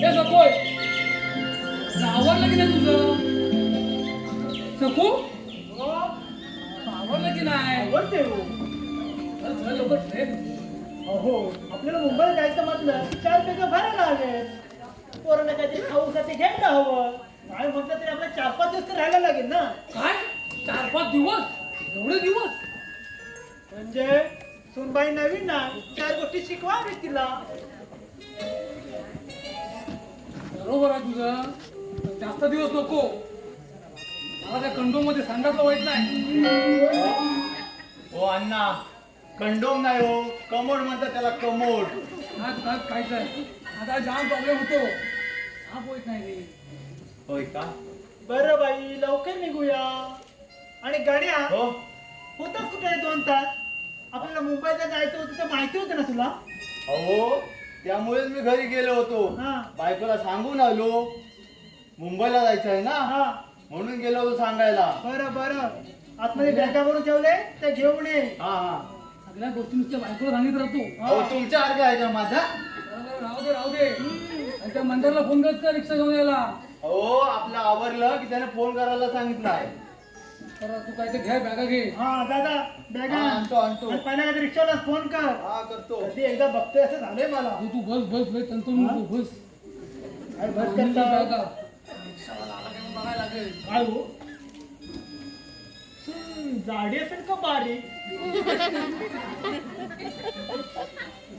हे सकोय आवडलं की नाही तुझं सकू आवडलं की नाही आवडते हो. चल लवकर ट्रेन अहो आपल्याला मुंबईला जायचं म्हटलं की 4 पैकी भरायला हवे. पोरांना काहीतरी खाऊसाठी घ्यायला हवं. काय म्हटलं तरी आपल्याला 4-5 दिवस तर राहायला लागेल ना. काय 4-5 दिवस एवढे दिवस म्हणजे सुनबाई नवीन ना 4 गोष्टी शिकवावे तिला. बरोबर आहे तुझं जास्त दिवस नको मला त्या कंडोम मध्ये सांडायचं वाईट नाही हो अण्णा कंडोम नाही हो कमोड म्हणतात त्याला कमोड. आज काय काय आता जाम प्रॉब्लेम होतो हा होत नाही रे होय का बरं बाई लवकर निघूया. आणि गाड्या हो होताच कुठे 2 तास. आपल्याला मुंबईला जायचं होतं तर माहिती होतं ना तुला. अहो त्यामुळेच मी घरी गेलो होतो. हा. बायकोला सांगून आलो मुंबईला जायचं आहे ना हा म्हणून गेलो होतो सांगायला. बरं आतमध्ये बॅगा भरून ठेवले ते घेऊन ये. हा हा सगळ्या गोष्टी नुसत्या बायकोला सांगित राहतो अहो तुमच्या अर्ध्या आहे का माझा. राहू दे आणि त्या मंदिरला फोन करत का रिक्षा घेऊन यायला हो आपलं आवरलं की त्याने फोन करायला सांगितलाय. तर तू काय ते घ्या बॅगा घे हा दादा बॅगा हा, आणतो. आणि पहिल्या कधी रिक्षाला फोन कर. हा करतो. कधी एकदा बघतोय असं झालंय मला. तू बस लय तंतू नको बस काय बस बॅगा करता रिक्षावाला आला की मग बघायला लागेल काय हो जाडी असेल का बारीक.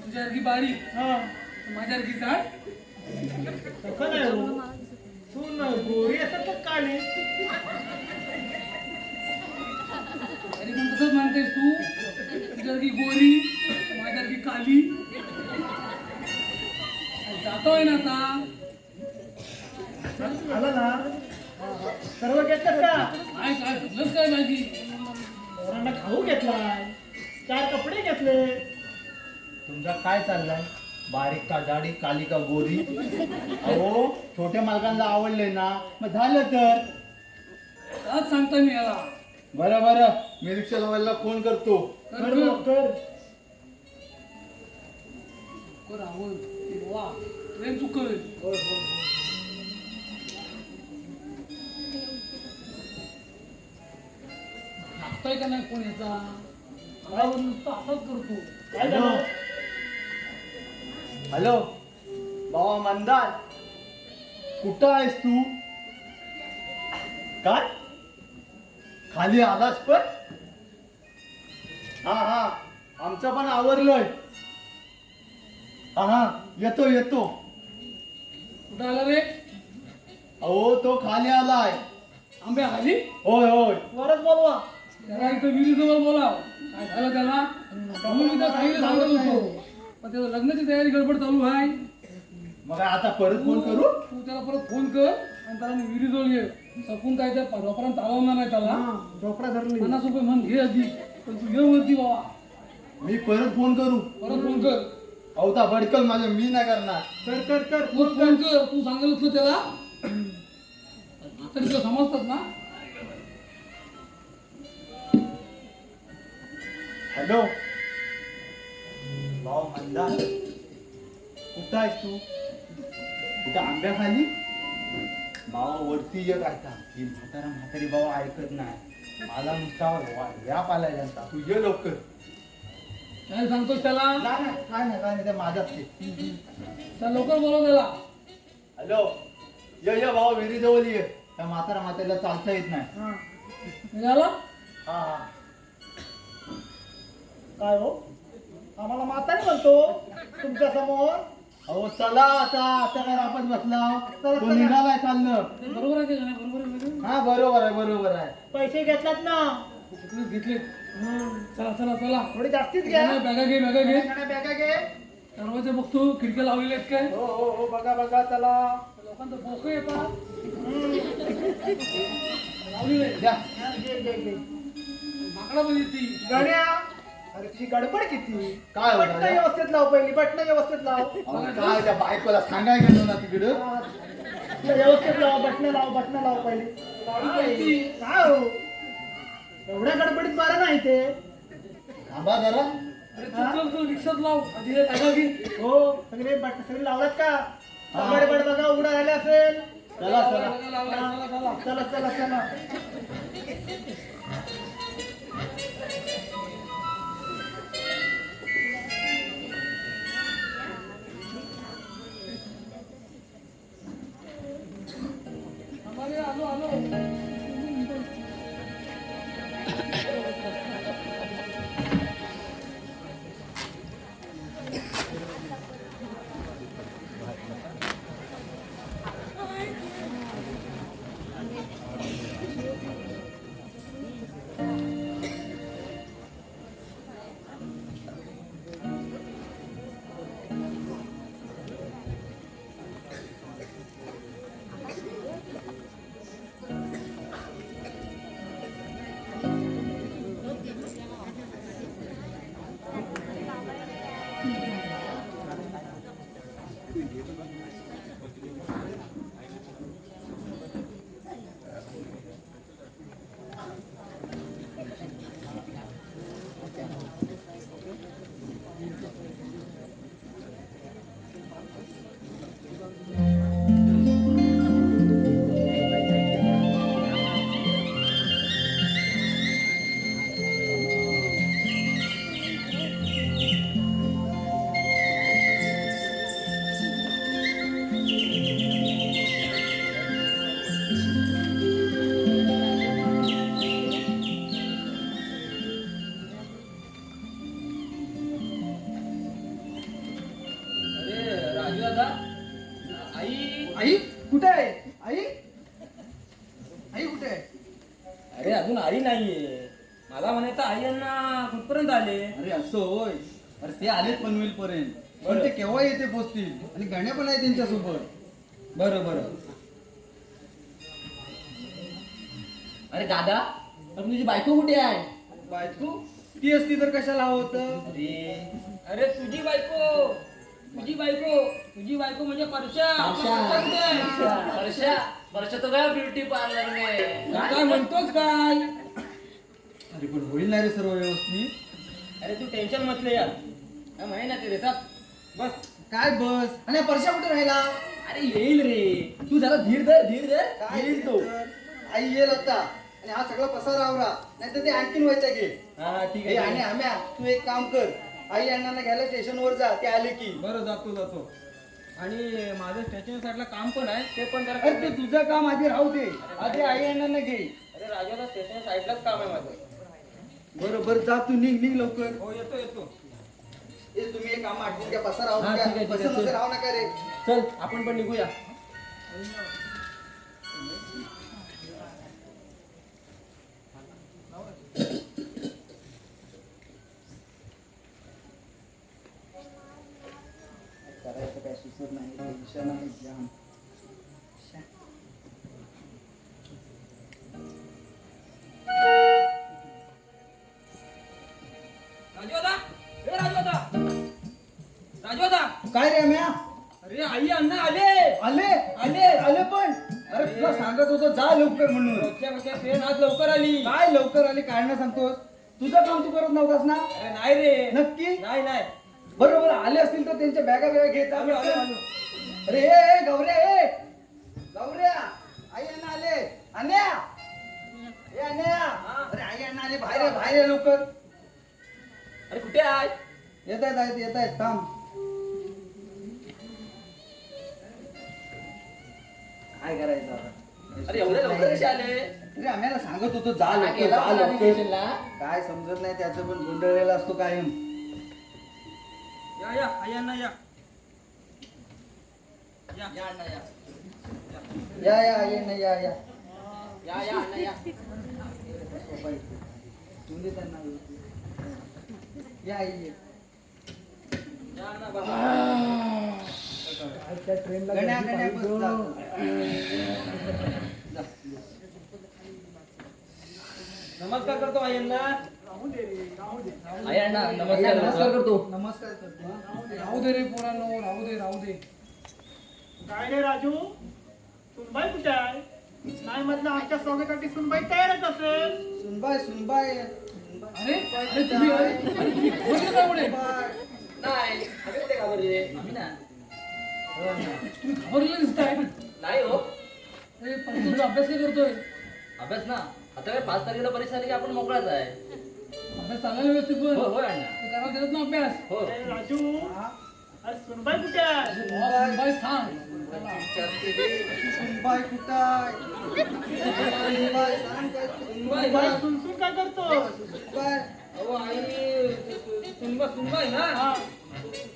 तुझ्यासारखी बारीक हा माझ्यासारखी जाड तसं नाही हो. सून गोरी असेल का काळी. तरी पण तसंच म्हणतेस तू तुझ्यासारखी गोरी माझ्यासारखी काली जातोय ना आता आला ना सर्व घेतलं का. काय काय घडलंच काय माझी पोरांना खाऊ घेतलाय 4 कपडे घेतले. तुमचा काय चाललाय बारीक का जाडी काली का गोरी. अहो छोट्या मालकांना आवडले ना मग झालं तर आज सांगता मी याला बरं मी रिक्षा लावायला फोन करतो. कर मग, कर. कर आवड वा ट्रेन चुकल लागतोय का नाही कोण याचा मला नुसतं असाच करतो काय झालं. हॅलो बाबा मंदार कुठं आहेस तू. काय खाली आलास पण. हा आमचं पण आवरलंय. हा येतो कुठं आला रे अहो तो खाली आलाय. आंब्या खाली होय वरच बोलवा. त्याला इथं विहिरीजवळ बोलाव काय झालं त्याला म्हणून इथं सांगितलं सांगत होतो पण त्याचं लग्नाची तयारी गडबड चालू आहे मग आता परत फोन करू. तू त्याला परत फोन कर आणि त्याला विहिरीजवळ ये सकून काय त्या डॉक्टरांना चालवणार नाही त्याला डोकरा धरली. 50 रुपये म्हण घे आधी पण तू ये वरती बाबा मी परत फोन करू. परत फोन कर अवता भडकल माझ्या मी नाही करणार. कर तू फोन कर तू सांगितलं होतं त्याला आता तुला समजतात ना हॅलो भाऊ मंदार कुठं आहेस तू कुठं आंब्या खाली. भावा वरती ये काय ही म्हातारी बाबा ऐकत नाही मला नुसता व्याप आलाय त्यांचा. तू ये लवकर. काय सांगतोस त्याला काय नाही ते माझाच ते. त्या लवकर बोलव त्याला हॅलो ये भाऊ विहिरी जवळ ये. त्या म्हातारीला चालता येत नाही. निघाला हा काय हो आम्हाला म्हातारी म्हणतो तुमच्या समोर. अहो चला आता काय आपण बसला. चला. तो निघालाय चाललं. बरोबर आहे का नाही बरोबर आहे हा बरोबर आहे. पैसे घेतलात ना. घेतले चला चला चला थोडी जास्तीच घ्या. बॅगा घे बॅगा घे. दरवाजे बघतो खिडक्या लावलेल्या आहेत काय हो बघा चला. लोकांचं बोक येतात लावलेलं आहे द्या. घे. माकडा पण येते गण्या अरे तुझी गडबड किती. काय होणार बटणं आहे? व्यवस्थित लाव पहिली. बटणं व्यवस्थित लाव. अहो, काय त्या बायकोला सांगाय गेलो ना तिकडं. व्यवस्थित लाव. बटणं लाव पहिली. काय हो एवढ्या गडबडीत बरं नाही ते. थांबा जरा. अरे तू चल तू रिक्षात लाव आधी हे बॅगा घे हो सगळे लावलात का. बडबड बघा उघडा झाले असेल. चला चला चला चला चला. आलो आलो. आई कुठे आहे? आई आई कुठे आहे? अरे अजून आई नाहीये. मला म्हणायचं आई यांना कुठपर्यंत आले. अरे असं होय. अरे ते आलेच पनवेल पर्यंत, पण ते केव्हा येते पोचतील. आणि गण्या पण आहे त्यांच्यासोबत. बरं बरं. अरे दादा, अरे तुझी बायको कुठे आहे? बायको ती असती तर कशाला हवं होतं? अरे तुझी बायको म्हणजे परशा. परशा तो काय ब्युटी पार्लर में काय म्हणतोस काय? अरे पण होईल नाही रे सर्व व्यवस्थित. अरे तू टेन्शन म्हटलं यार. माहिती ना ते रेसात बस. काय बस? आणि परशा कुठे राहिला? अरे येईल रे, तू जरा धीर धर काय येईल तो. तर? आई येईल आता. आणि हा सगळा पसारा आवरा, नाही तर ते आणखीन व्हायचं घे. हा ठीक आणि आहे. आम्या तू एक काम कर, आई अण्णांना घ्यायला स्टेशनवर जा, ते आले की. बरं जातो. आणि माझं स्टेशन साईडला काम पण आहे, ते पण जरा अरे ते तुझं काम आधी राहू दे, आधी आई अण्णांना घे. अरे राजाला स्टेशन साईडलाच काम आहे माझं. बरोबर जा, तू निघ लवकर. हो येतो. हे तुम्ही एक काम आठवून घ्या, पसारा आवरून हा, घ्या. ठीक आहे, बसून चल. असं राहू नका रे. चल आपण पण निघूया. करायचं काय सुचत नाही, टेन्शन आहे जाम. राजोदा काय रे म्या? अरे आई अण्णा आले. आले पण. अरे तुला सांगत होतो जा लवकर म्हणून. रोजच्या ट्रेन आज लवकर आली. काय लवकर आली कारण सांगतोस? तुझं काम तू करत नव्हतास ना? अरे नाही रे. नक्की? नाही. बरोबर आले असतील तर त्यांच्या बॅगा घेत आलो. अरे गौऱ्या आई अण्णा आले. अन्या अरे आई अण्णा आले. बाहेर ये लवकर. अरे कुठे आहे? येत आहेत थांब. काय करायचं आता? अरे एवढे लवकर कसे आले? अरे आम्हाला सांगत होतो जा हा, गेला मला लवकर. स्टेशनला. काय समजत नाही, त्याचं पण गोंधळलेला असतो कायम. या आई अण्णा या अण्णा या. या आई अण्णा या अण्णा या. तुम्ही दे त्यांना. या आई ये. या अण्णा बसा. गण्या बस जा. जा. नमस्कार करतो आई अण्णा. आई अण्णा या, नमस्कार करतो. नमस्कार करतो. राहू दे रे पोरांनो, राहू दे. काय रे राजू, सुनबाई कुठे आहे? नाही म्हटलं आमच्या स्वागतासाठी सुनबाई तयारच असेल. सुनबाई अरे तुम्ही घाबरले का एवढे? नाही आम्ही कुठे घाबरले. आम्ही ना तुम्ही घाबरलेले दिसताय. नाही हो अरे पण तुझा अभ्यास काय करतोय? अभ्यास ना आता काय 5 तारखेला परीक्षा आली की आपण मोकळाच आहे. अभ्यास चालला व्यवस्थित पण हो होय अण्णा. ते करायला देतात ना अभ्यास. हो ए, राजू आज सुनबाई कुठे आहे? बाई सांग. सुनबाई कुठं आहे? सुनबाई सांग काय? सुनबाई सुनसून काय करतो? सुनबाई. अहो आई सुनबाई ना हा.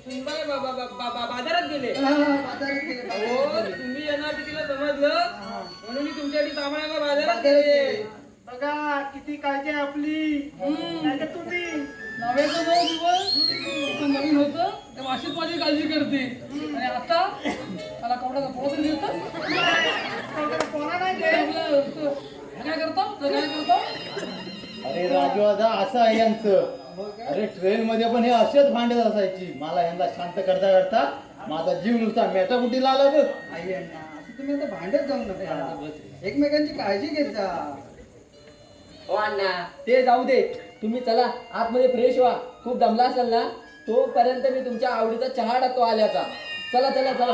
सुनबाई बाजारात गेले. बाजारात गेले. अहो तुम्ही येणार ते तिला समजलं म्हणून मी तुमच्यासाठी सामान आणायला बाजारात बाजारात गेले. गेले. बघा किती काळजी आहे आपली. नाही का तुम्ही नव्याचं नऊ दिवस इतकं नवीन होतं त्या वाशीत माझी काळजी करते आणि आता मला कपडा तरी देतात. कोणा नाही ते दे. आपलं काय करतो तर काय करतो. अरे राजू दादा असं आहे यांचं. अरे ट्रेन मध्ये पण हे असेच भांडत असायची. मला यांना शांत करता करता माझा जीव नुसता मेटाकुटीला आला बघ. आई अण्णा असं तुम्ही आता भांडत जाऊ नका. एकमेकांची काळजी घेत जा. हो अण्णा ते जाऊ दे तुम्ही चला आतमध्ये फ्रेश व्हा. खूप दमला असाल ना तोपर्यंत मी तुमच्या आवडीचा चहा टाकतो आल्याचा. चला चला चला.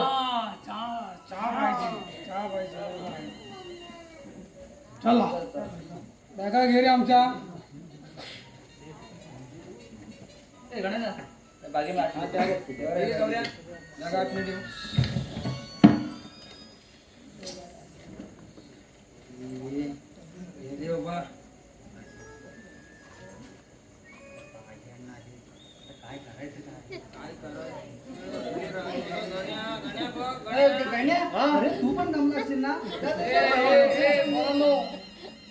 चहा पाहिजे. चला बॅगा घे रे आमच्या. ए, गणेशा, त्या बागेला आठ मिनिटं आहे. ठीक आहे, जाऊया. जागा 8 मिनिटं. हे रे बाबा. काय करायचं काय? काय करायचं? गण्या बघ, ए, ते गण्या, हा? अरे तू पण दमला असशील ना? मुलांनो,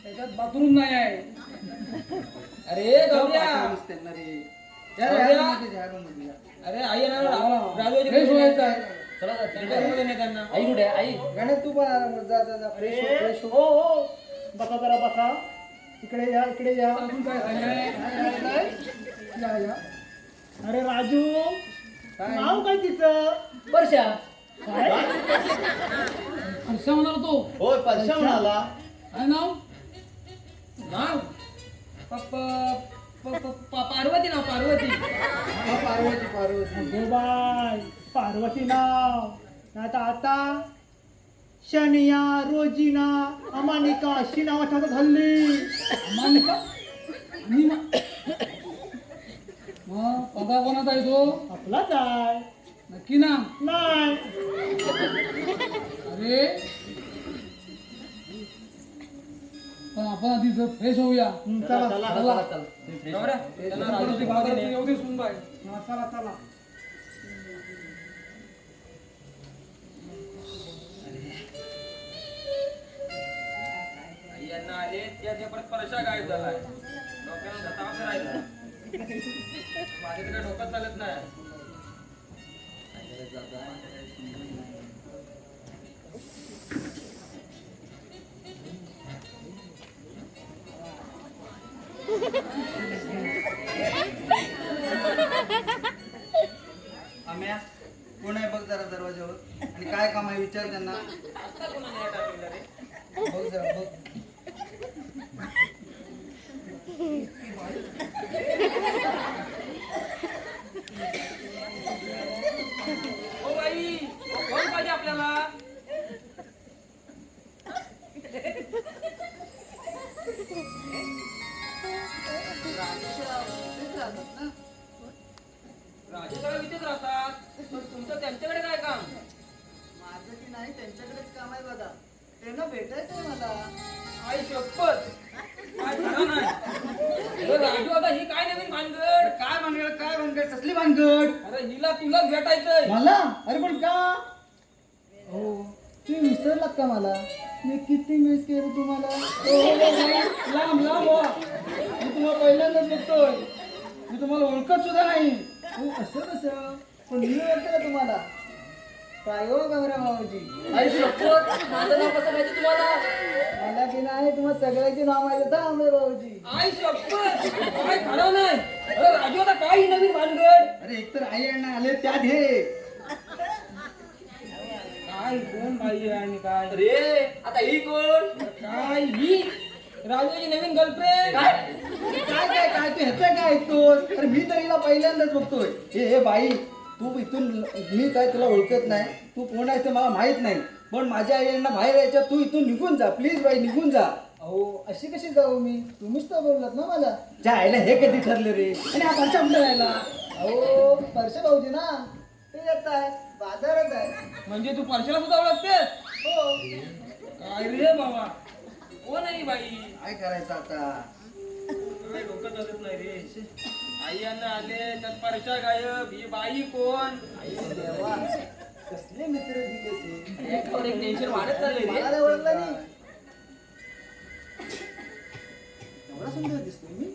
त्याच्यात बाथरूम नाही आहे. अरे गौऱ्या. पाठवलीस त्यांना रे. या रे, गौऱ्या. या room मध्ये, या room मध्ये या. अरे आई येणार राजूची फ्रेश व्हायचं आहे. चला त्यांच्या नेत्यांना. आई कुठे आहे? आई गण्या तू पण आरामात जा जा जा. फ्रेश हो, फ्रेश हो. हो हो बसा जरा बसा. इकडे या इकडे या. अजून काय सांगाय? या या. अरे राजू नाव काय तिचं? वर्षा. काय? हर्षा होणार तो. होय परशा म्हणाला. काय नाव? नाव पार्वती नाव पार्वती. हा, पार्वती पार्वती. अगो बाय पार्वती नाव. नाही तर आता शनिया रोजिना अमानिका अशी नावं ठेवतात हल्ली. मानिका? आणि मग पगा कोणाचा आहे तो? आपलाच आहे. नक्की ना? नाही अरे पण आपण आधी फ्रेश होऊया. चला चला. गौऱ्या, त्यांना राजूची भावना दे. एवढी सुनबाई. हा, चला चला. आई यांना आले त्या परत परशा गायब झालाय. डोक्याला ताप राहिला. माझ्या तिकडे डोकं चालत नाही. आम्या कोण आहे बघ जरा दरवाजावर. आणि काय काम आहे विचार त्यांना. आता कोणाला या टाकलेलं रे? बघ जरा बघ. ओ बाई, कोण पाहिजे आपल्याला? राजू सगळं इथेच राहतात पण तुमचं त्यांच्याकडे काय काम? माझं की नाही त्यांच्याकडेच काम आहे बघा. त्यांना भेटायचंय मला. आई शपथ काय खरं नाही. अरे राजू आता ही काय नवीन भानगड? काय भानगड काय भानगड कसली भानगड. अरे हिला तुलाच भेटायचंय. मला अरे पण का हो तुम्ही विसरलात का मला. मी किती मिस केलं तुम्हाला. लांब लांब व्हा. मी तुम्हाला पहिल्यांदाच बघतोय. मी तुम्हाला ओळखत सुद्धा नाही. हो असं कसं पण मी ओळखलं का तुम्हाला. काय हो गौऱ्या भाऊजी. आई शपथ माझं नाव कसं माहिती तुम्हाला? मला की नाही तुम्हाला सगळ्याची नाव माहिती होतं आंबे भाऊजी. आई शपथ काय खरं नाही. अरे राजू आता काय ही नवीन भानगड? अरे एकतर आई अण्णा आले त्यात हे. काय कोण बाई आहे आणि काय रे आता ही कोण? काय ही राजूची नवीन गर्लफ्रेंड? काय काय काय तू ह्याचं काय ऐकतोस. अरे मी तर हिला पहिल्यांदाच बघतोय. हे बाई तू इथून मी काय तुला ओळखत नाही, तू कोण आहेस ते मला माहित नाही, पण माझ्या आईयांना बाहेर यायच्या, तू इथून निघून जा प्लीज बाई, निघून जा. अहो अशी कशी जाऊ मी, तुम्हीच तर बोललात ना मला. ज्या आईला हे कधी ठरलं रे, आणि हा परशा कुठं राहिला? अहो परशा भाऊजी ना, ते येत आहे बाजारात आहे. म्हणजे तू परशाला सुद्धा ओळखते? हो. काय रे बाबा, कोण आहे ही बाई? काय करायचं आता? काय डोकं चालत नाही रे. आई अन्न आले त्यात परशा गायब, ही बाई कोण? देवा, कसले मित्र दिले एकावर एक टेन्शन वाढत चाललंय रे. मला नाही ओळखला नाही. एवढा सुंदर दिसतोय मी.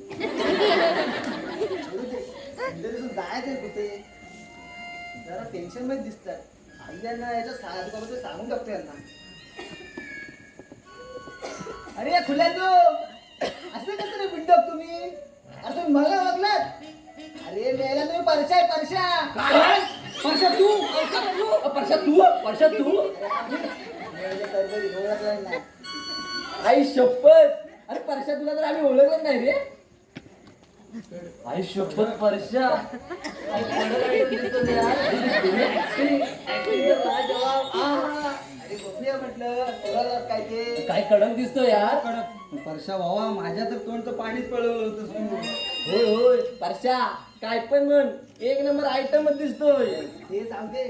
सुंदर दिसून जायचंय कुठे, जरा टेन्शन मध्ये दिसतात. आईयांना याच्या साधं सांगून टाकतो यांना. अरे या खुल्यानो, असं कसं रे बिंडक तुम्ही? अरे तुम्ही मला ओळखलात? अरे मेला तुम्ही परशा आहे परशा. काय? परशा तू? परशा तू ओळखला नाही. आई शपथ, अरे परशा तुला तर आम्ही ओळखत नाही रे. आई शपथ परशा, आई कडक दिसतो रे यार. Acting तर लाजवाब. आहा. अरे गोपिया म्हटलं ओळखलात काय ते. काय कडक दिसतो यार. परशा भावा, माझ्या तर तोंडचं पाणीच पळवलं होतं तू. होय होय परशा, काय पण म्हण, एक नंबर आयटमच दिसतोय. ते सांगते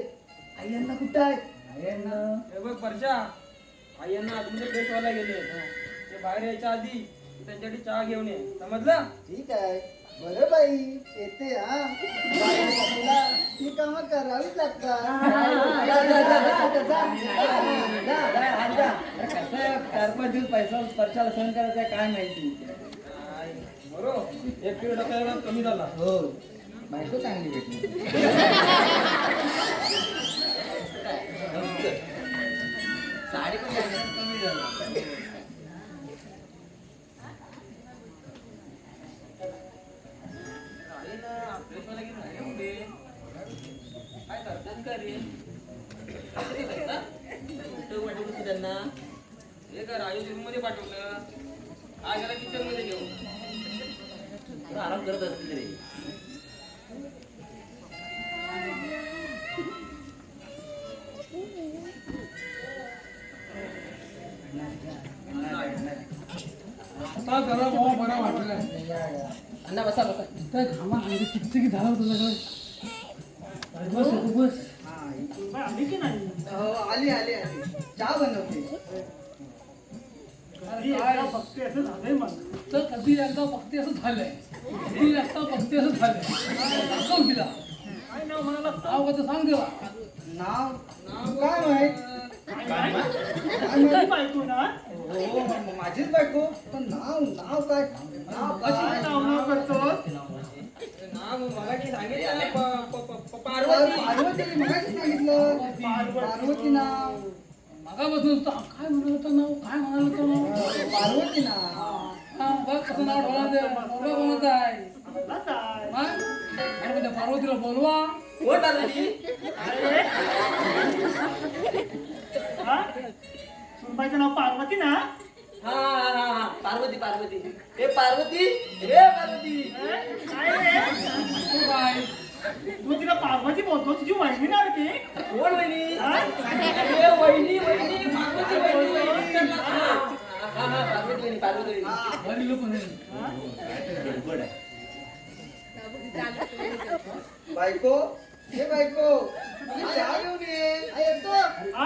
आईयांना कुठं आहे. आईयांना हे बघ परशा, आई अन्न आतमध्ये फ्रेश व्हायला गेले. ते बाहेर यायच्या आधी त्यांच्यासाठी चहा घेऊन ये, समजलं? ठीक आहे बरं बाई, येते हा. बाईला ती कामं करावीच लागतात. कसं आहे, 4-5 दिवस पैसा परशाला सहन करायचा आहे, काय माहिती. बरोबर, 1 किलो डोक्याला कमी झाला. हो, बायको चांगली भेटली. साडी पण कमी झाली. काय करतात का रे? कुठं वाटलं त्यांना? हे का राजू रूम मध्ये पाठवलं, आज याला किचन मध्ये घेऊन. थोडा आराम करत असतील रे. आता जरा भावा बरा वाटलाय. अण्णा बसा बसा. काय घामा अंगी चिकचिकी झाला होता सगळं. बस तू बस. आली की नाही. हो, आली आली आली, चहा बनवते. काय फक्त असं झालंय मला. तर कधी एकदा बघते असं झालंय, कधी एकदा बघते असं झालंय. दाखव तिला. काय नाव म्हणाला. नाव कसं सांग तिला. नाव काय माहित. काय माहिती बायको ना. हो, माझीच बायको, पण नाव काय? नाव काय? नाव करतोस. नाव मला काही सांगितलं नाही. पार्वती. पार्वती मगाशी सांगितलं. पार्वती नाव. मगापासून काय म्हणाल होतं नाव, काय म्हणाल होतं नाव. पार्वती नाव. हा बघ कसं नाव ठेवलं. नवरा कोणाचा आहे. मला काय. मग? आणि त्या पार्वतीला बोलवा. कोण आली? हा? सुनबाईचं नाव पार्वती ना. हा हा हा हा, पार्वती पार्वती. हे पार्वती, हे पार्वती. काय रे, तू काय तू तिला पार्वती बोलतो, तुझी वहिनी ना ती. कोण वहिनी? हा? अरे वहिनी वहिनी, पार्वती वहिनी. हा हा, पार्वती वहिनी, पार्वती वहिनी. बरी लोक नाही. बायको, हे बायको, चहा घेऊन ये. हा, येतो. हा?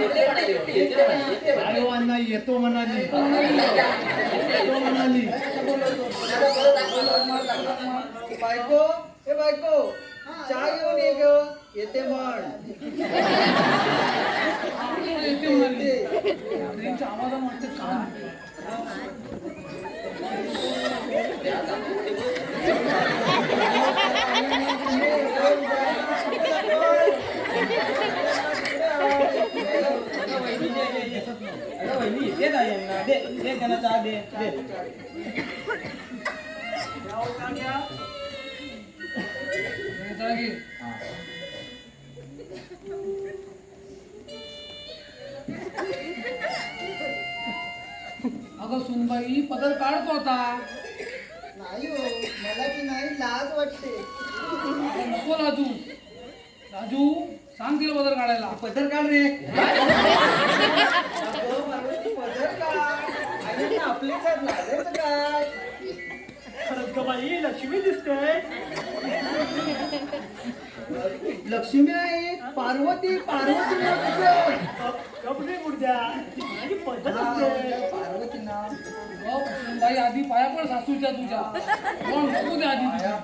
येते म्हणाली, येते म्हणाली, येते म्हणाली. अरे अण्णा येतो म्हणाली. येतो म्हणाली. बायको, हे बायको, चहा घेऊन ये ग. येते म्हण. येते म्हणाली. ट्रेनच्या आवाजानं वाटतं काम. वहिनी दे यांना, दे दे त्यांना चहा दे दे. जाऊ का घ्या? चला की. अगं सुनबाई पदर काढतो आता. नाही हो, काढला की नाही लाज वाटते. अरे नको राजू. राजू सांग तिला पदर काढायला. पदर काढ रे. अगं, पार्वती, पदर काढ. आईला आपलेच आहेत, लाजायचं काय? खरंच ग बाई लक्ष्मी दिसते. लक्ष्मी आहे, पार्वती पार्वती नाव तुझं. कपडे मुर्द्या आणि पद्धत हा, असते. पार्वती नाव. बाई आधी पाया पण सासूच्या तुझ्या. कोण बघू दे आधी तुझ्या.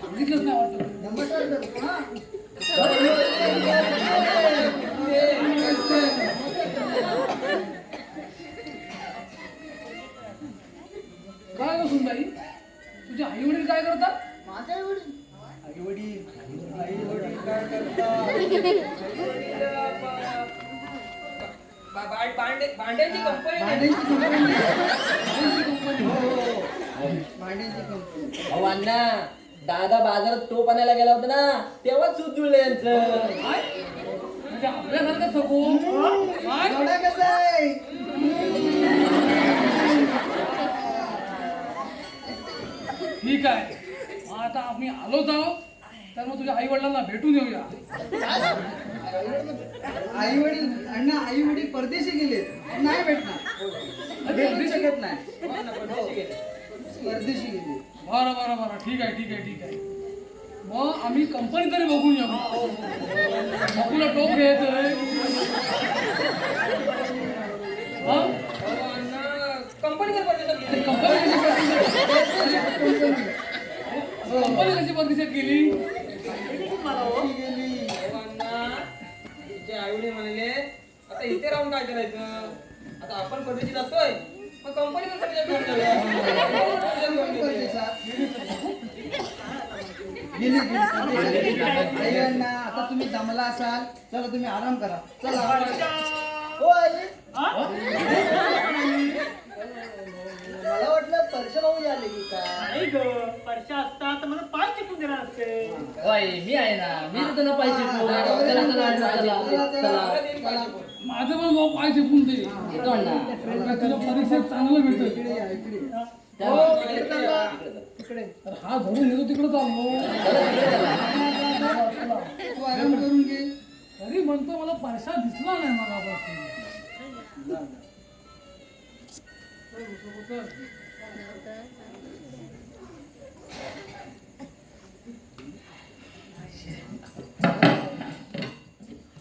सांगितलंच नाही वाटत. नमस्कार करतो, हा. काय गं सुनबाई, तुझे आई वडील काय करतात? माझे आई-वडील? आई-वडील काय करतात? भांड्याची कंपनी भांड्यांची कंपनी. हो, भांड्यांची कंपनी. अहो अण्णा, दादा बाजारात टोप आणायला गेला होता ना, तेव्हाच सूत जुळलं यांचं. काय म्हणजे आपल्यासारखं सगो काय एवढा कसं आहे? ठीक आहे. मग आता आम्ही आलोच आहोत, तर मग तुझ्या आई वडिलांना भेटून येऊया. आई वडील अण्णा आई वडील परदेशी गेले, नाही भेटणार. भेटू शकत नाही. परदेशी गेले. बरं बरं बरं ठीक आहे ठीक आहे ठीक आहे. मग आम्ही कंपनी तरी बघून येऊ. तुला टोप घ्यायचंय. कंपनी कशी प्रतिसाद केली? गेली. आईवडील म्हणले आता इथे राहून काय करायचं, आता आपण परदेशी जातोय, मग कंपनी गेली गेली. आई अण्णा आता तुम्ही दमला असाल, चला तुम्ही आराम करा. चला. हो आई. मला वाटलं परशुराम आले की काय. नाही ग परशा असता तर मला पाय टिकून देणार असते. मी आहे ना, मी तुला पाहिजे. चला चला चला. माझं पण भाऊ पाय झेपून दे. येतो अण्णा. तुला परीक्षेत चांगलं भेटत. इकडे या, इकडे. तर हा धरून येतो तिकडे चाललो. तू आराम करून घे. तरी म्हणतो मला परशा दिसला नाही मगापासून.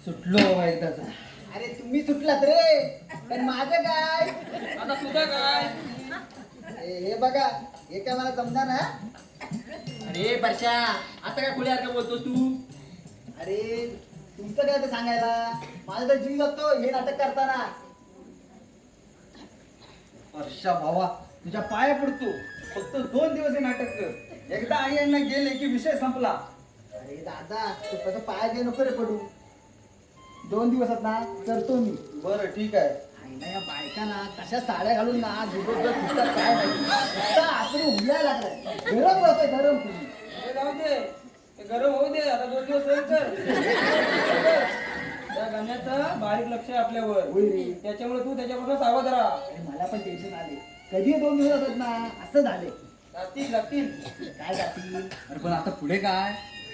सुटलो एकदाचा. अरे तुम्ही सुटलात रे, पण माझं काय? आता तुझं काय? हे बघा, हे काय मला जमणार ना. अरे परशा, आता काय खुल्यासारखं बोलतोस तू? अरे तुमचं काय ते सांगायला, माझा तर जीव जातो हे नाटक करताना. वर्षा भावा तुझ्या पाया पडतो, फक्त 2 दिवस हे नाटक कर. एकदा आई यांना गेले की विषय संपला. अरे दादा तू कसं पाया घे नको रे पडू. 2 दिवसात ना करतो मी. बरं ठीक आहे. आईला या बायका ना कशा साड्या घालून ना दिवसभर फिरतात काय माहिती. नुसता आपण उडलाय लागलाय. गरम होतोय गरम तुम्ही. अरे जाऊ दे, ते गरम होऊ दे, आता 2 दिवस होईल तर. त्या गाण्याचं बारीक लक्ष आहे आपल्यावर, होय रे. त्याच्यामुळे तू त्याच्यापासून सावध राहा. अरे मला पण टेन्शन आले. कधी 2 दिवस होतात ना असं झाले. जातील. काय जातील. अरे पण आता पुढे काय.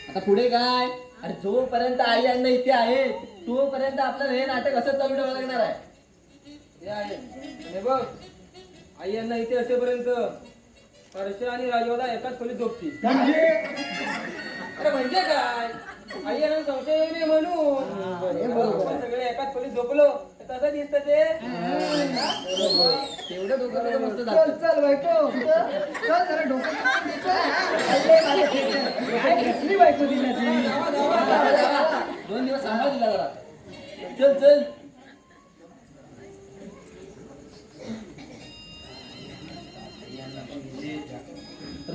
आता पुढे काय? अरे जोपर्यंत आई अण्णा इथे आहेत, तोपर्यंत आपल्याला हे नाटक असं चालू ठेवावं लागणार आहे. हे आहे, हे बघ, आई अण्णा इथे असेपर्यंत परशा आणि राजवादा एकाच खोलीत झोपतील. म्हणजे अरे म्हणजे काय? आई अण्णा संशय येऊ नये म्हणून. हे बरोबर. आपण सगळे एकाच खोलीत झोपलो तर कसं दिसतं ते? तेवढं डोक्याला मस्त चल चल बायको चल जरा डोकं फिरवून दे, चल. चाललंय माझं खेळ. काय कसली बायको दिली ती. 2 दिवस सांभाळ दिला जरा. चल तर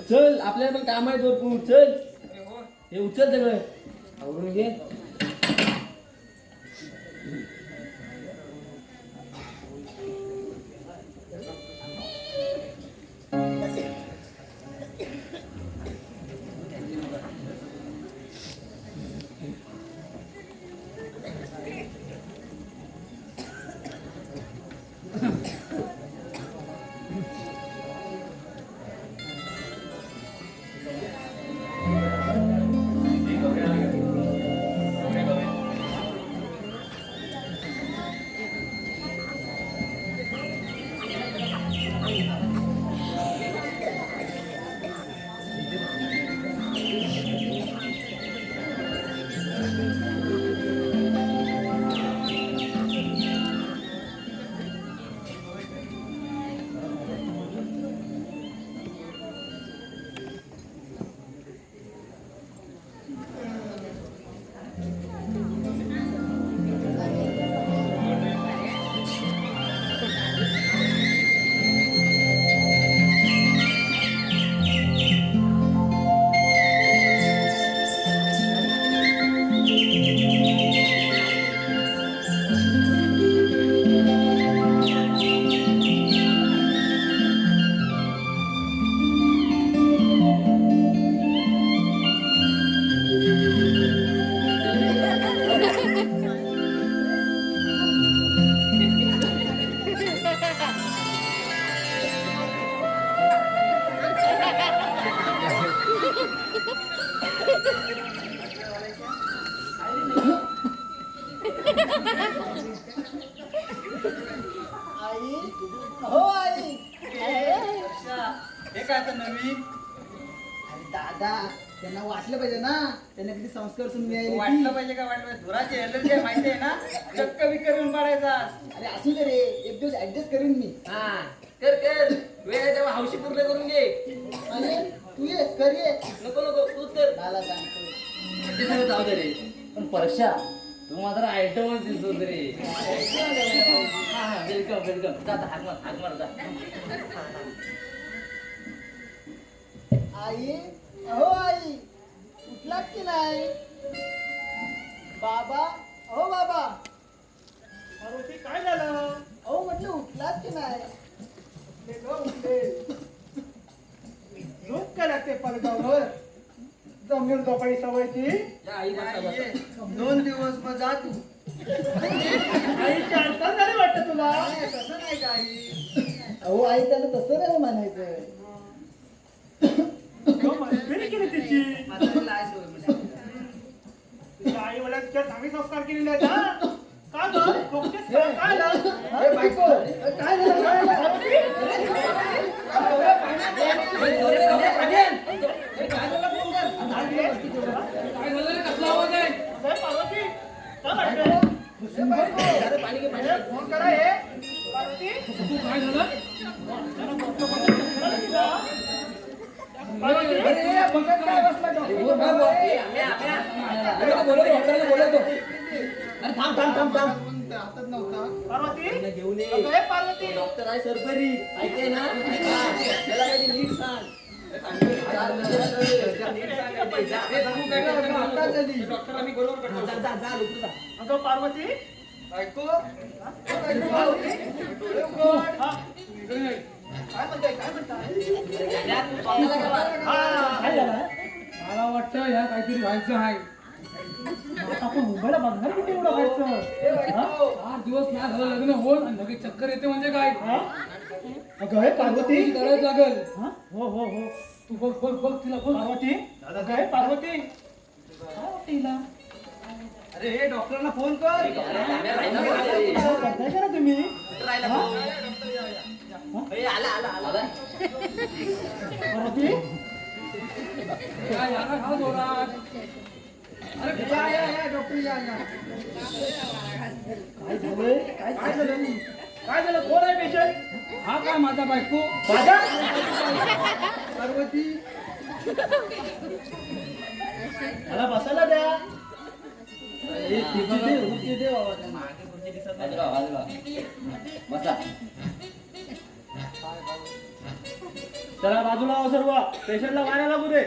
चल, आपल्याला पण काम आहे भरपूर. चल हे उचल सगळं आवरून घे. तुम्ही अरे दादा त्यांना वाटलं पाहिजे ना त्यांना किती संस्कार सुन वाटलं पाहिजे का वाटलं पाहिजे धुराची एलर्जी आहे माहिती आहे ना चक्क विकर येऊन पाडायचा अरे असू दे रे एक दिवस ऍडजस्ट करीन मी हा कर कर वेळ आहे तेव्हा हौशी पूर्ण करून घे अरे तू ये कर ये नको नको तूच कर मला सांगतो ते सगळं जाऊ दे रे पण परशा तू मात्र आयटमच दिसतो रे हा वेलकम वेलकम जा आता हाक मार जा आई अहो आई उठलात की नाही बाबा अहो बाबा पार्वती काय झालं अहो म्हटलं उठलात की नाही उठले ग उठले झोप काय लागते पलकावर जमीन झोपाई सवयची या आई बसा बसा ये, 2 दिवस मग जा तू आई चालता झाले वाटतं तुला नाही, तसं नाही काही अहो आई त्याला तसं नाही म्हणायचं मस्करी केली तिची म्हातारीला आहे सवय म्हणजे. तुझ्या आई वडिलांच्या चांगले संस्कार केलेले आहेत हा? का गं? डोक्यात काय झालं? ए, बायको काय झालं? काय झालं? काय झालं रे कसला आवाज आहे अरे पार्वती, काय वाटतं? पाणी घे पाणी घे. फोन करा हे. पार्वती, तू काय झालं जरा बघतो करा की जा. पार्वती, अरे, बघत काय बसला तो? बोल, बोल, बोल. ए, आम्या. बोलवतो. अरे थांब हातात नव्हता पार्वती, घेऊन ये अगं हे पार्वती. डॉक्टर आहे सरपरी ऐकते ना हा, त्याला काही नीट सांग चार वर्षाचं नीट सांग जा. आता झाली डॉक्टरांनी बरोबर जा, जा, जा, लवकर जा. अगं पार्वती, बायको डोळे हो. उघड. हा, इकडे नाही. काय म्हणताय? काय म्हणताय? या, तू स्वतःला का मार? हा, काय झालं? मला वाटतं ह्या काहीतरी व्हायचं आहे आता आपण मुंबईला बघणार कुठे एवढं ए, व्हायचं? हा? बायको 8 दिवस नाही झालं लग्न होत आणि लगेच चक्कर येते म्हणजे काय हा? अगं हे पार्वती, करायचं लागल हा? हो हो हो तू बघ बघ बघ तिला बघ पार्वती, अगं हे पार्वती, काय वाटतं हिला? अरे हे डॉक्टरांना फोन कर अरे, आम्या राहिला पाहिजे. काय करताय का ना तुम्ही? कुठं राहिला भाऊ? ए, आला. पार्वती, काय याला खा जोरात अरे या डॉक्टर या काय झालंय? काय झालं? काय झालं? कोण आहे पेशंट? हा काय माझा बायको माझा? पार्वती मला बसायला द्या. खुर्ची दे बाबा त्यांना. बाजूला. बसा चला बाजूला हो सर्व, पेशंटला वाऱ्या लागू दे.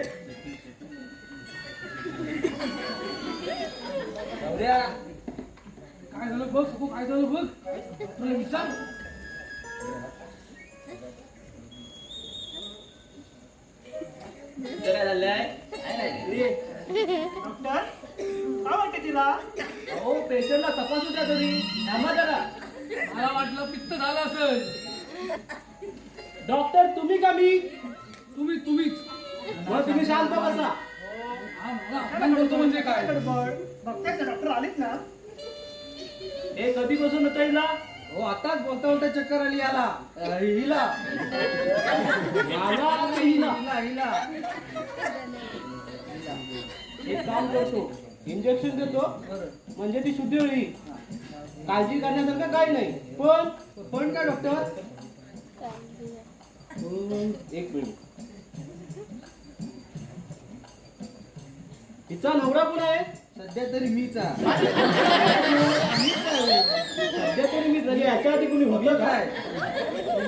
जाऊया. काय झालं बघ सगळं काय झालं बघ तुला विचार इथं काय झालंय डॉक्टर, काय वाटते तिला? अहो पेशंटला तपासू द्या तरी थांबा जरा. मला वाटलं पित्त झालं असेल डॉक्टर तुम्ही का मी? तुम्हीच मग तुम्ही शांत बसा. हा मला अपमान करतो म्हणजे काय बघताय का डॉक्टर आलीत ना? हे कधीपासून होतं हिला? हो आताच बोलता चक्कर आली याला हिला मला की हिला? हिला एक काम करतो, इंजेक्शन देतो म्हणजे ती शुद्ध होईल. काळजी करण्यासारखं काही नाही. पण काय डॉक्टर एक मिनिट. तिचा नवरा कोण आहे? सध्या तरी मीच आहे. सध्या तरी मी जरी याच्या आधी कोणी होतं काय?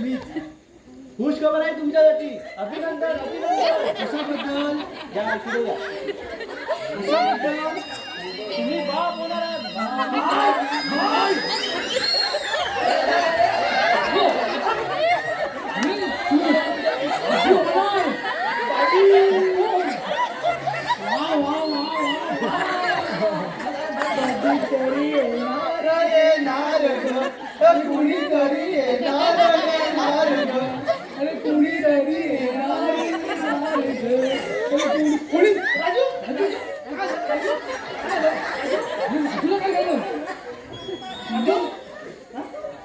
मीच खुश खबर आहे तुमच्यासाठी. अभिनंदन अभिनंदन. कशाबद्दल या इकडे या. कशाबद्दल तुम्ही बाप होणार आहात. कुणीतरी येणार ग, कुणीतरी येणार ग. अरे कुणीतरी येणार कोणी राजू तुला काय झालं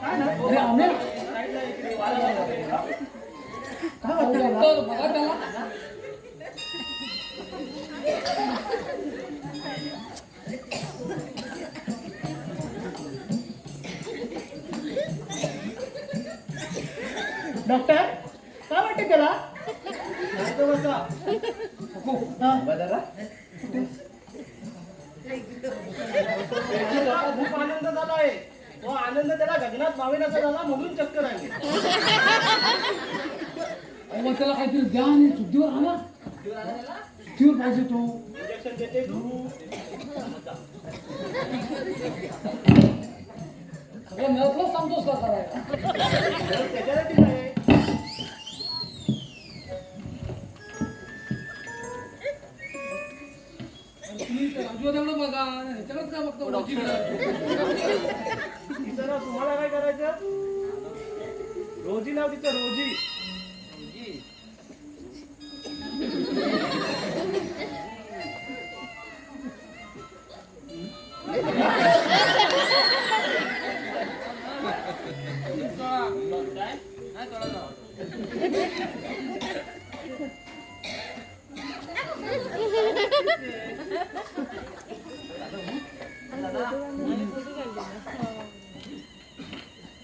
काय ना? अरे आम्ही काय वाटतं? तर बघा त्याला. डॉक्टर काय वाटते त्याला शांत बसा. हा. जरा त्याला खूप आनंद झालाय. तो आनंद त्याला गगनात मावेनासा झाला म्हणून चक्कर आली. अहो, त्याला काहीतरी द्या आणि शुद्धीवर आणा. शुद्धीवर पाहिजे तो. इंजेक्शन देते तू. सगळं मनातलं सांगतोस का करायला. त्याच्यासाठी आहे. तुम्ही त्या राजू तेवढं बघा. ह्याच्याकडे काय बघता वरतीकडे? तिचं नाव तुम्हाला काय करायचं रोजी नाव तिचं रोजी.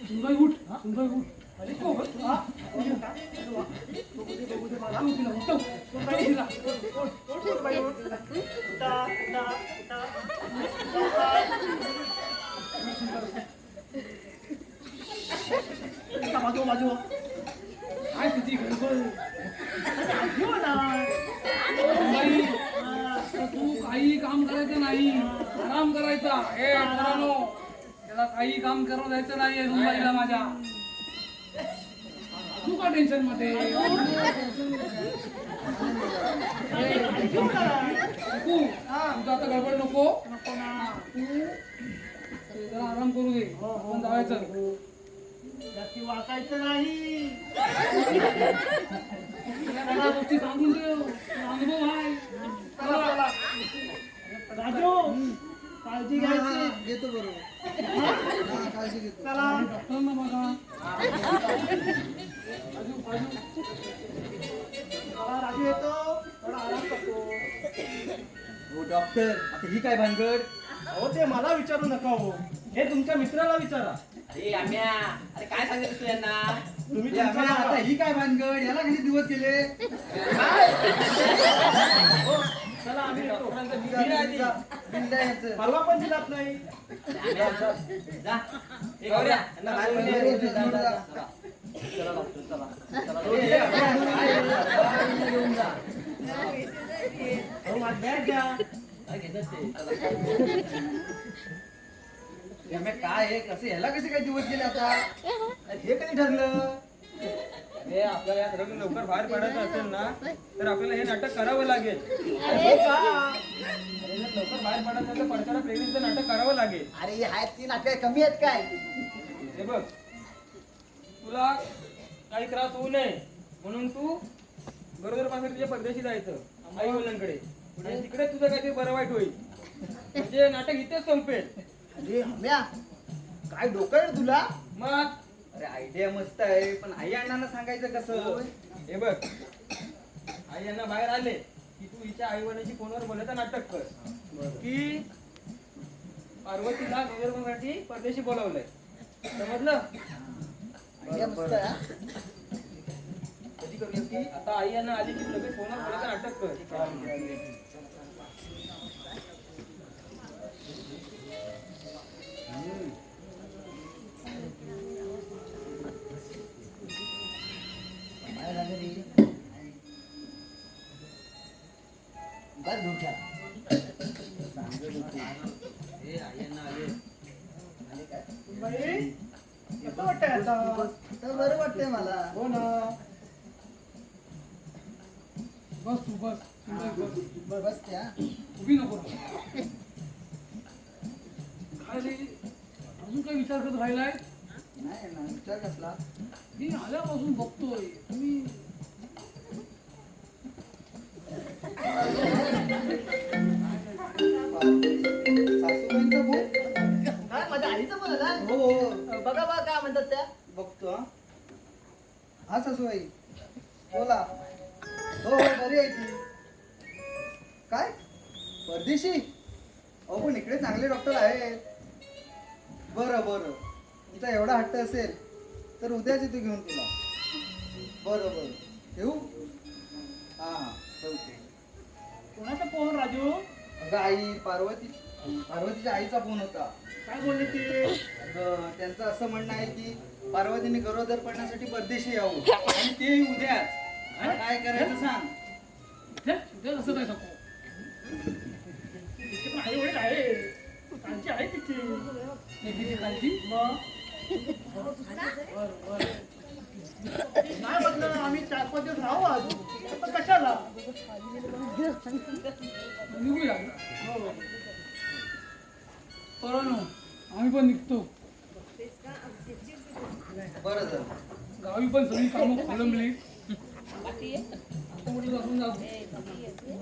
सुनबाई उठ. सुनबाई उठ. उठव तिला, उठव. उठव तिला. बाजू बाजू काय तिची गडबड. घेऊ ना. सुनबाई, आता तू काही काम करायचं नाही. आराम करायचा. हे पोरांनो, त्याला काही काम करू द्यायचं नाहीये सुनबाईला माझ्या. तू का टेन्शन मध्ये. तू तुझं आता गडबड नको. तू जरा आराम करू दे. आपण जायचं. जास्ती वाकायचं नाही. त्याला गोष्टी सांगून ठेव. अनुभव आहे. चला. राजू काळजी घ्यायची. घेतो बरोबर. काळजी घेतो. चला. डॉक्टरांना बघा. बाजू बाजू. चला, राजू येतो थोडा आराम करतो. हो डॉक्टर, आता ही काय भानगड? अहो ते मला विचारू नका हो. हे तुमच्या मित्राला विचारा. अरे आम्या, अरे काय सांगितलं तू यांना? तुम्ही हे आम्ही तुमच्या आता ही काय भानगड? याला कसे दिवस गेले? चला आम्ही येतो. बिल द्या याचं. परवा पण दिलात नाही. जा. हे गौऱ्या, यांना बाहेर बरं, पडले. बरं, बरं, चला. चला डॉक्टर, चला. चला. हे, काय घेऊन जा. अहो, माझ बॅग द्या. काय घेतात ते? चला. आम्ही काय आहे कसं ह्याला कसे काय दिवस गेले आता? हे कधी ठरलं? हे आपल्याला या सगळं लवकर बाहेर पडायचं असेल ना तर आपल्याला हे नाटक करावं लागेल. हो का? आणि जर लवकर बाहेर पडायचं असेल तर परचाला प्रेग्नेंसीचं नाटक करावं लागेल. अरे आहेत ती नाटक कमी आहेत काय? हे बघ, तुला काही त्रास होऊ नये म्हणून तू बरोबर पासून तुझ्या परदेशी जायचं आई वडिलांकडे. आणि तिकडे तुझं काहीतरी बरं वाईट होईल म्हणजे नाटक इथेच संपेल. अरे हम्या, काय डोकं आहे रे तुला? मग अरे आयडिया मस्त आहे पण आई अण्णांना सांगायचं कसं? हे बघ, आई यांना बाहेर आले की तू हिच्या आई वडिलांची फोनवर बोलायचं नाटक कर की पार्वतीला नोव्हेंबरसाठी परदेशी बोलावलंय. समजलं? आयडिया मस्त आहे हा. कधी करूया की आता आई यांना आली की लगेच फोनवर बोलायचं नाटक कर. काय झालं रे? बस घेऊन ठेवा. हे आई यांना आले. आले काय? बाई, कसं वाटतंय आता? तर बरं वाटतंय मला. हो ना. बस तू बस. बस. बस त्या. उभी नको राहू. काय रे, अजून काय विचार करत राहिलाय? नाही ना विचार कसला? मी आल्यापासून बघतोय तुम्ही सासूबाईंचा फोन? काय माझ्या आईचं पण आला? हो हो बघा बघा काय म्हणतात त्या. बघतो हा. हा सासूबाई. बोला. हो हो बरी आहे ती. काय परदेशी? अहो पण इकडे चांगले डॉक्टर आहेत. बरं बरं, तुमचा एवढा हट्ट असेल तर उद्याच येतो घेऊन तुला. बरं बरं, ठेवू? हां हां ठेवते. कोणाचा फोन राजू? अगं आई, पार्वतीच्या आईचा फोन होता. काय बोलले ते? अगं त्यांचं असं म्हणणं आहे की पार्वतीने गरोदर पडण्यासाठी परदेशी यावं आणि तेही उद्याच. आणि काय करायचं सांग? ते असं काय नको. तिची पण आई वडील आहे, कालची आहे तिची. लेकीची काळजी. मग नाही म्हटलं आम्ही 4-5 दिवस राहू आज. पण कशाला? निघूया. पोरांनो, आम्ही पण निघतो. बरं झालं. गावी पण सगळी कामं खोळंबली. मोठं जाऊन जाऊ.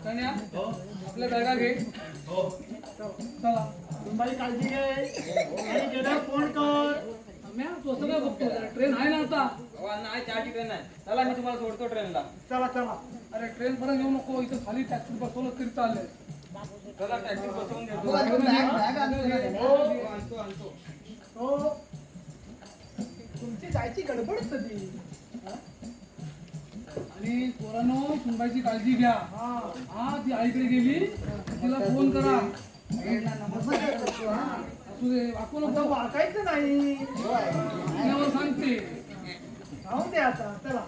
कन्या, आपल्या बॅगा घे. चला. तुम्हाला काळजी घे आणि गेल्यावर फोन कर. आम्ही तो सगळं बघतो. ट्रेन आहे ना आता. अहो, नाही चहाची ट्रेन नाही. चला मी तुम्हाला सोडतो ट्रेनला. चला चला. अरे ट्रेन पर्यंत येऊ नको. इथं खाली टॅक्सी बसवलं तरी चालेल. चला टॅक्सी बसवून देतो. हो, आता बॅग आणतो घे. आणतो. हो, तुमची जायची गडबड कधी? आणि पोरांनो, सुनबाईची काळजी घ्या. हा ती आईकडे गेली तिला फोन करा. नमस्कार करतो हा. असू दे, वाकू आता नको. वाकायचं नाही. तुझ्यावर सांगते. राहून दे आता. चला.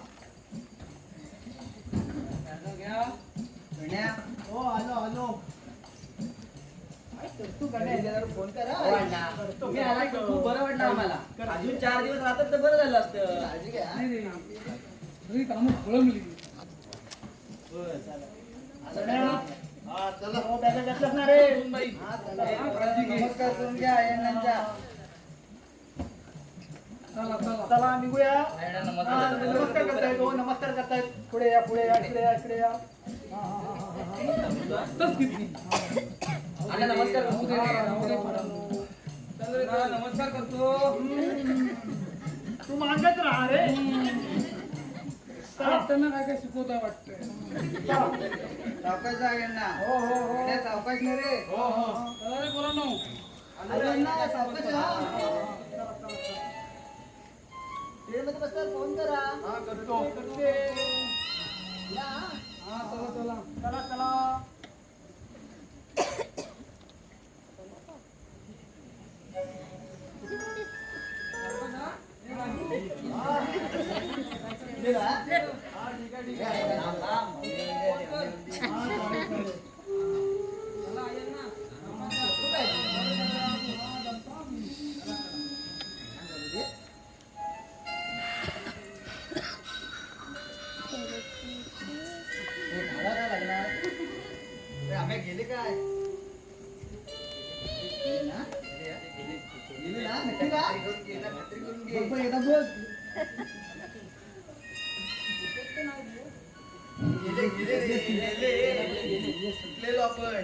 बॅगा घ्या. गण्या, हो आलो आलो. काय करतो गण्या? गेल्यावर फोन करा. तुम्ही आला की खूप बरं वाटलं आम्हाला. अजून 4 दिवस राहतात तर बरं झालं असतं. काळजी घ्या. नाही रे, सगळी कामं खोळंबली. गण्या, हो, बॅगा घेतल्यास ना रे? हा, चला. नमस्कार करून घ्या अय्यण्णांच्या. चला चला. चला निघूया. नमस्कार. हा, नमस्कार करतायत. हो, नमस्कार करतायत. पुढे या पुढे या इकडे या इकडे या. तस किती. आता नमस्कार राहू दे रे, राहू दे पोरांनो. चल रे, चला, नमस्कार करतो. तू मागत राहा रे. चला, त्यांना काय काय शिकवताय वाटतंय. सावकाश जा अय्यण्णा. हो हो हो. गण्या, सावकाश नाही रे. चला रे पोरांनो. अय्यण्णा, सावकाश जा. ट्रेनमध्ये बसल्यावर फोन करा. हा करतो. या. हा चला चला. चला चला. आम्ही गेले काय? गेले ना? गेले ना? नक्की का? खात्री करून घे. बघ एकदा बघ. गेले. सुटलेलो आपण.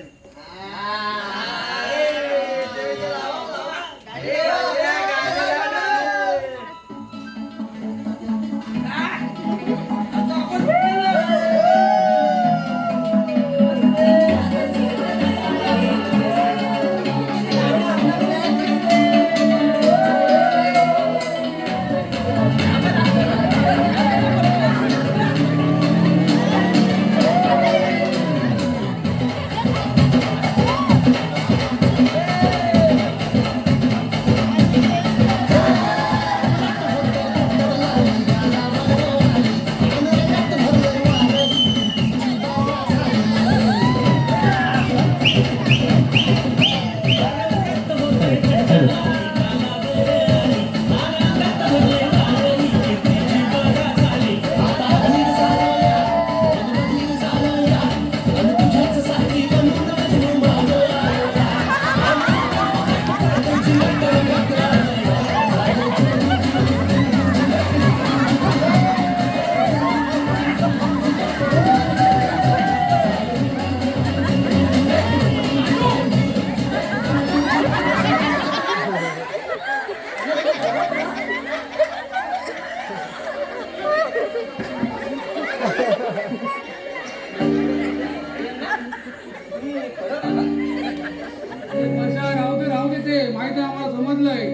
म्हणलंय.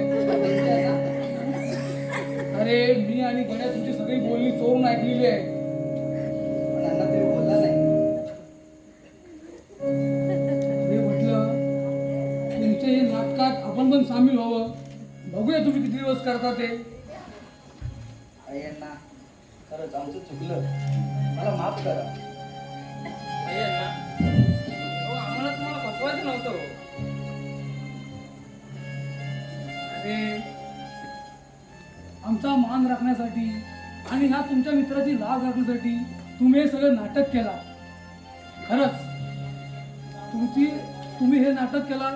अरे मी आणि गण्या तुमची सगळी बोलणी चोरून ऐकलेली आहे. पण अण्णा ते बोलला नाही. मी म्हटलं तुमच्या हे नाटकात आपण पण सामील व्हावं. बघूया तुम्ही किती दिवस करता ते. आई अण्णा खरंच आमचं चुकलं, मला माफ करा. आई अण्णा, अहो, आम्हाला तुम्हाला फसवायचं नव्हतं हो. अरे आमचा मान राखण्यासाठी आणि ह्या तुमच्या मित्राची लाज राखण्यासाठी तुम्ही हे सगळं नाटक केला. खरंच तुम्ही हे नाटक केला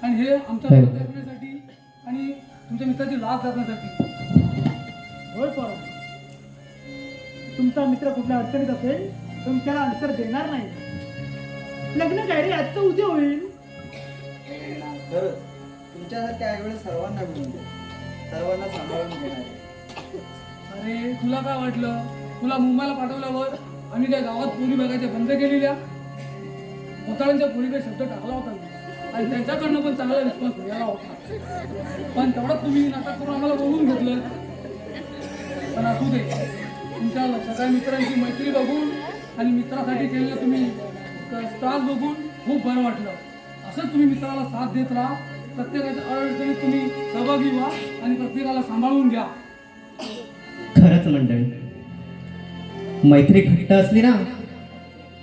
आणि हे आमच्या मान राखण्यासाठी आणि तुमच्या मित्राची लाज राखण्यासाठी. होय पर तुमचा मित्र कुठल्या अडचणीत असेल तुम्ही त्याला अंतर देणार नाही. लग्न काय रे आजचं उद्या होईल. आई अण्णा खरंच तुमच्यासारख्या आईवडील सर्वांना मिळून दे, सर्वांना सांभाळून घेणार. अरे तुला काय वाटलं? तुला मुंबईला पाठवल्यावर आम्ही त्या गावात पोरी बघायच्या बंद केलेल्या. होताळ्यांच्या पोरीकडे शब्द टाकला होता मी. आणि त्यांच्याकडनं पण चांगला रिस्पॉन्स मिळाला होता. पण तेवढंच तुम्ही नाटक करून आम्हाला बोलवून घेतलं. पण असू दे, तुमच्या सगळ्या मित्रांची मैत्री बघून आणि मित्रासाठी केलेलं तुम्ही त्रास बघून खूप बरं वाटलं. असंच तुम्ही मित्राला साथ देत राहा. प्रत्येकाच्या अडचणीत तुम्ही सहभागी व्हा आणि प्रत्येकाला सांभाळून घ्या. खरंच मंडळी, मैत्री घट्ट असली ना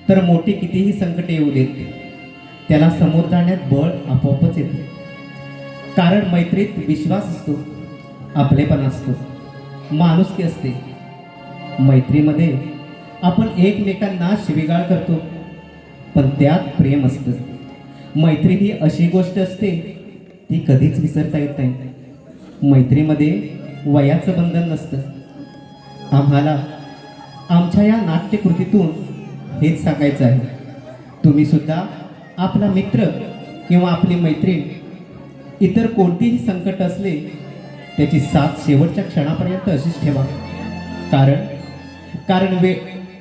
तर मोठी कितीही संकटे येऊ देत त्याला समोर जाण्यात बळ आपोआपच येते. कारण मैत्रीत विश्वास असतो, आपलेपणा असतो, माणुसकी असते. मैत्रीमध्ये आपण एकमेकांना शिवीगाळ करतो, पण त्यात प्रेम असतं. मैत्री ही अशी गोष्ट असते ती कधीच विसरता येत नाही. मैत्रीमध्ये वयाचं बंधन नसतं. आम्हाला आमच्या या नाट्यकृतीतून हेच सांगायचं आहे. तुम्ही सुद्धा आपला मित्र किंवा आपली मैत्रीण इतर कोणतीही संकट असले त्याची साथ शेवटच्या क्षणापर्यंत अशीच ठेवा. कारण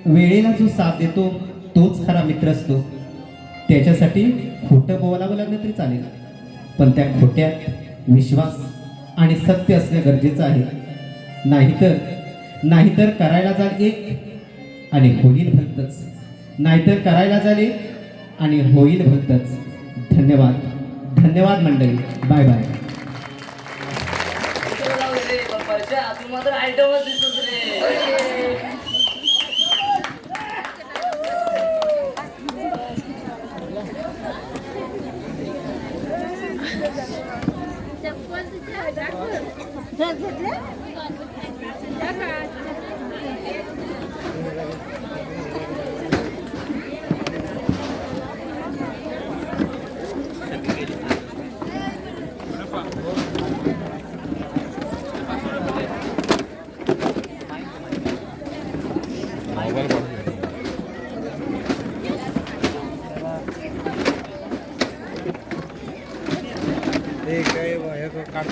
वेळेला जो साथ देतो तोच खरा मित्र असतो. त्याच्यासाठी खोटं बोलावं लागलं तरी चालेल, पण त्या खोट्यात विश्वास आणि सत्य असणं गरजेचं आहे. नाहीतर करायला जाल एक आणि होईल भलतंच. नाहीतर करायला जाल एक आणि होईल भलतंच. धन्यवाद मंडळी. Bye bye. परश्या तू मात्र आयटमच दिसतोस रे. काय